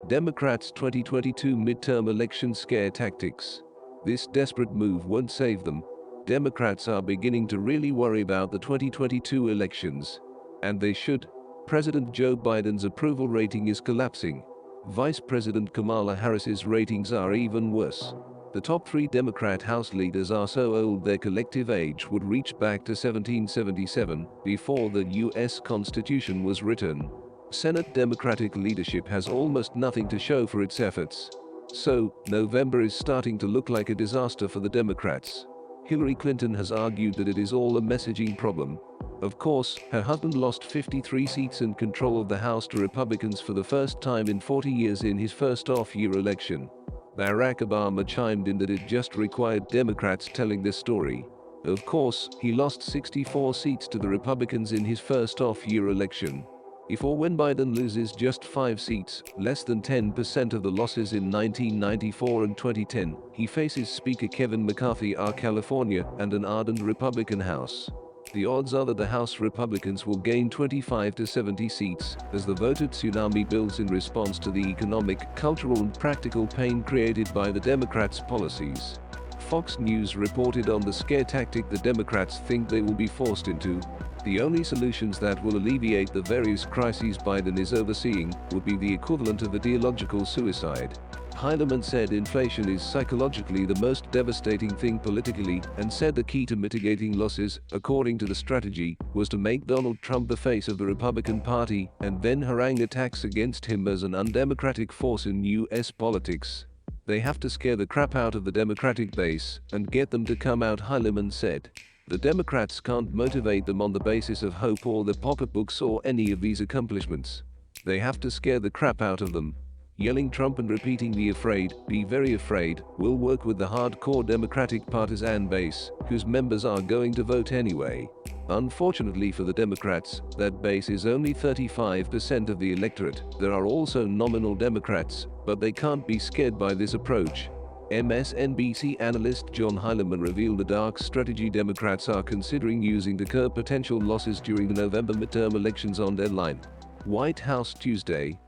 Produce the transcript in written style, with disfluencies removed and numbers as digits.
Democrats' 2022 midterm election scare tactics. This desperate move won't save them. Democrats are beginning to really worry about the 2022 elections. And they should. President Joe Biden's approval rating is collapsing. Vice President Kamala Harris's ratings are even worse. The top three Democrat House leaders are so old their collective age would reach back to 1777, before the U.S. Constitution was written. Senate Democratic leadership has almost nothing to show for its efforts. So, November is starting to look like a disaster for the Democrats. Hillary Clinton has argued that it is all a messaging problem. Of course, her husband lost 53 seats and control of the House to Republicans for the first time in 40 years in his first off-year election. Barack Obama chimed in that it just required Democrats telling this story. Of course, he lost 64 seats to the Republicans in his first off-year election. If or when Biden loses just 5 seats, less than 10% of the losses in 1994 and 2010, he faces Speaker Kevin McCarthy of California and an ardent Republican House. The odds are that the House Republicans will gain 25 to 70 seats as the voter tsunami builds in response to the economic, cultural and practical pain created by the Democrats' policies. Fox News reported on the scare tactic the Democrats think they will be forced into. The only solutions that will alleviate the various crises Biden is overseeing would be the equivalent of ideological suicide. Heilemann said inflation is psychologically the most devastating thing politically, and said the key to mitigating losses, according to the strategy, was to make Donald Trump the face of the Republican Party and then harangue attacks against him as an undemocratic force in U.S. politics. They have to scare the crap out of the Democratic base and get them to come out, Heilemann said. The Democrats can't motivate them on the basis of hope or the pocketbooks or any of these accomplishments. They have to scare the crap out of them. Yelling Trump and repeating "be afraid, be very afraid" will work with the hardcore Democratic partisan base, whose members are going to vote anyway. Unfortunately for the Democrats, that base is only 35% of the electorate. There are also nominal Democrats, but they can't be scared by this approach. MSNBC analyst John Heilemann revealed a dark strategy Democrats are considering using to curb potential losses during the November midterm elections on deadline. White House Tuesday.